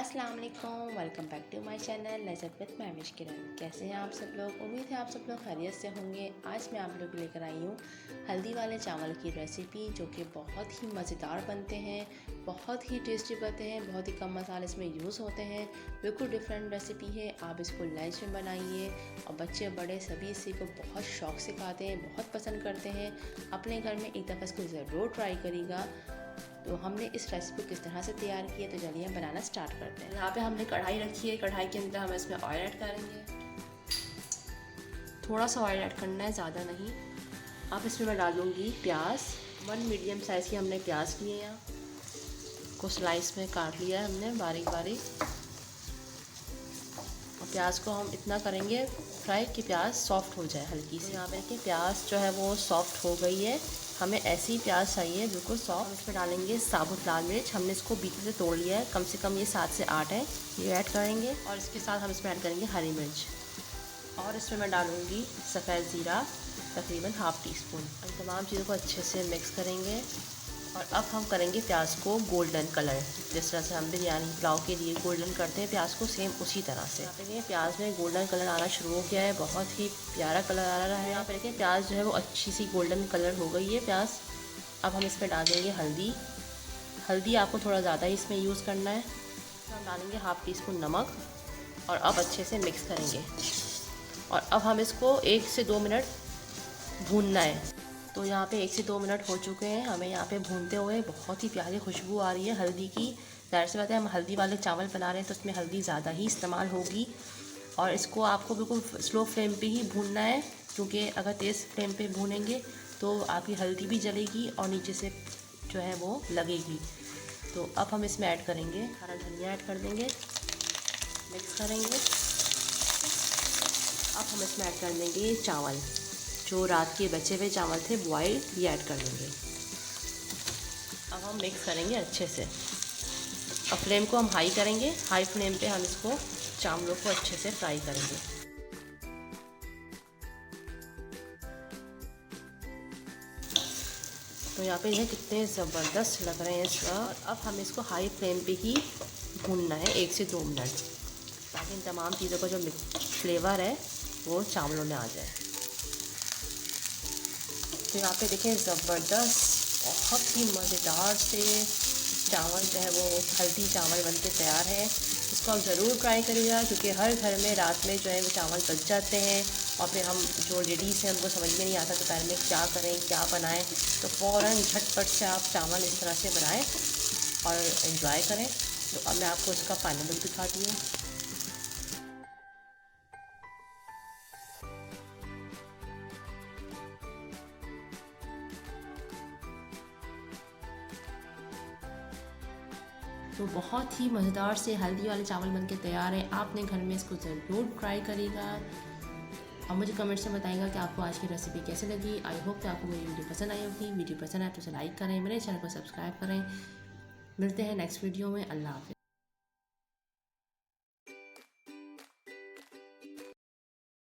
अस्सलाम वालेकुम, welcome back to my channel Lazzat with Mahwish Kiran. कैसे हैं आप सब लोग? उम्मीद है आप सब लोग खैरियत से होंगे। आज मैं आप लोगों को लेकर आई हूँ हल्दी वाले चावल की रेसिपी, जो कि बहुत ही मज़ेदार बनते हैं, बहुत ही टेस्टी बनते हैं, बहुत ही कम मसाले इसमें यूज़ होते हैं। बिल्कुल डिफरेंट रेसिपी है। आप इसको लंच में बनाइए और बच्चे बड़े सभी इसी को बहुत शौक़ से खाते हैं, बहुत पसंद करते हैं। अपने घर में एक दफ़ा इसको ज़रूर ट्राई करिएगा। तो हमने इस रेसिपी को किस तरह से तैयार किया, तो चलिए हम बनाना स्टार्ट करते हैं। यहाँ पे हमने कढ़ाई रखी है। कढ़ाई के अंदर हम इसमें ऑयल ऐड करेंगे। थोड़ा सा ऑयल ऐड करना है, ज़्यादा नहीं। अब इसमें मैं डालूँगी प्याज। 1 मीडियम साइज़ की हमने प्याज लिए हैं, को स्लाइस में काट लिया है हमने बारीक बारीक। और प्याज को हम इतना करेंगे फ्राई कि प्याज सॉफ्ट हो जाए हल्की सी। यहाँ पे देखिए प्याज जो है वो सॉफ्ट हो गई है। हमें ऐसी प्याज चाहिए बिल्कुल सॉफ्ट। इसमें डालेंगे साबुत लाल मिर्च। हमने इसको बीच से तोड़ लिया है, कम से कम ये 7 से 8 है, ये ऐड करेंगे। और इसके साथ हम इसमें ऐड करेंगे हरी मिर्च। और इसमें मैं डालूँगी सफ़ेद ज़ीरा, तकरीबन ½ टी स्पून। इन तमाम चीज़ों को अच्छे से मिक्स करेंगे। और अब हम करेंगे प्याज को गोल्डन कलर, जिस तरह से हम बिरयानी पुलाव के लिए गोल्डन करते हैं प्याज को, सेम उसी तरह से। यहाँ पे देखिए प्याज में गोल्डन कलर आना शुरू हो गया है, बहुत ही प्यारा कलर आ रहा है। यहाँ पे देखिए प्याज जो है वो अच्छी सी गोल्डन कलर हो गई है प्याज। अब हम इसमें डाल देंगे हल्दी। हल्दी आपको थोड़ा ज़्यादा ही इसमें यूज़ करना है। हम डालेंगे ½ टी स्पून नमक। और अब अच्छे से मिक्स करेंगे। और अब हम इसको 1 से 2 मिनट भूनना है। तो यहाँ पे 1 से 2 मिनट हो चुके हैं हमें यहाँ पे भूनते हुए। बहुत ही प्यारी खुशबू आ रही है हल्दी की। ज़ाहिर सी बात है, हम हल्दी वाले चावल बना रहे हैं तो उसमें हल्दी ज़्यादा ही इस्तेमाल होगी। और इसको आपको बिल्कुल स्लो फ्लेम पे ही भूनना है, क्योंकि अगर तेज़ फ्लेम पे भूनेंगे तो आपकी हल्दी भी जलेगी और नीचे से जो है वो लगेगी। तो अब हम इसमें ऐड करेंगे हरा धनिया, ऐड कर देंगे, मिक्स करेंगे। अब हम इसमें ऐड कर देंगे चावल, जो रात के बचे हुए चावल थे बॉयल, ये ऐड कर देंगे। अब हम मिक्स करेंगे अच्छे से। और फ्लेम को हम हाई करेंगे। हाई फ्लेम पे हम इसको चावलों को अच्छे से फ्राई करेंगे। तो यहाँ पे ये कितने ज़बरदस्त लग रहे हैं इसका। और अब हम इसको हाई फ्लेम पे ही भूनना है 1 से 2 मिनट, ताकि इन तमाम चीज़ों का जो फ्लेवर है वो चावलों में आ जाए। तो यहाँ पे देखें ज़बरदस्त, बहुत ही मज़ेदार से चावल जो है वो हल्दी चावल बनके तैयार है। इसको आप ज़रूर ट्राई करिएगा, क्योंकि हर घर में रात में जो है वो चावल बच जाते हैं। और फिर हम जो लेडीज़ हैं उनको समझ में नहीं आता दोपहर में क्या करें, क्या बनाएं, तो फ़ौरन झटपट से आप चावल इस तरह से बनाएं और एंजॉय करें। तो अब मैं आपको इसका फाइनल लुक दिखाती हूँ। तो बहुत ही मज़ेदार से हल्दी वाले चावल बनके तैयार है। आपने घर में इसको ज़रूर ट्राई करिएगा और मुझे कमेंट्स में बताइएगा कि आपको आज की रेसिपी कैसे लगी। आई होप कि आपको मेरी वीडियो पसंद आई होगी। वीडियो पसंद आए तो उसे लाइक करें, मेरे चैनल को सब्सक्राइब करें। मिलते हैं नेक्स्ट वीडियो में। अल्लाह हाफ़िज़।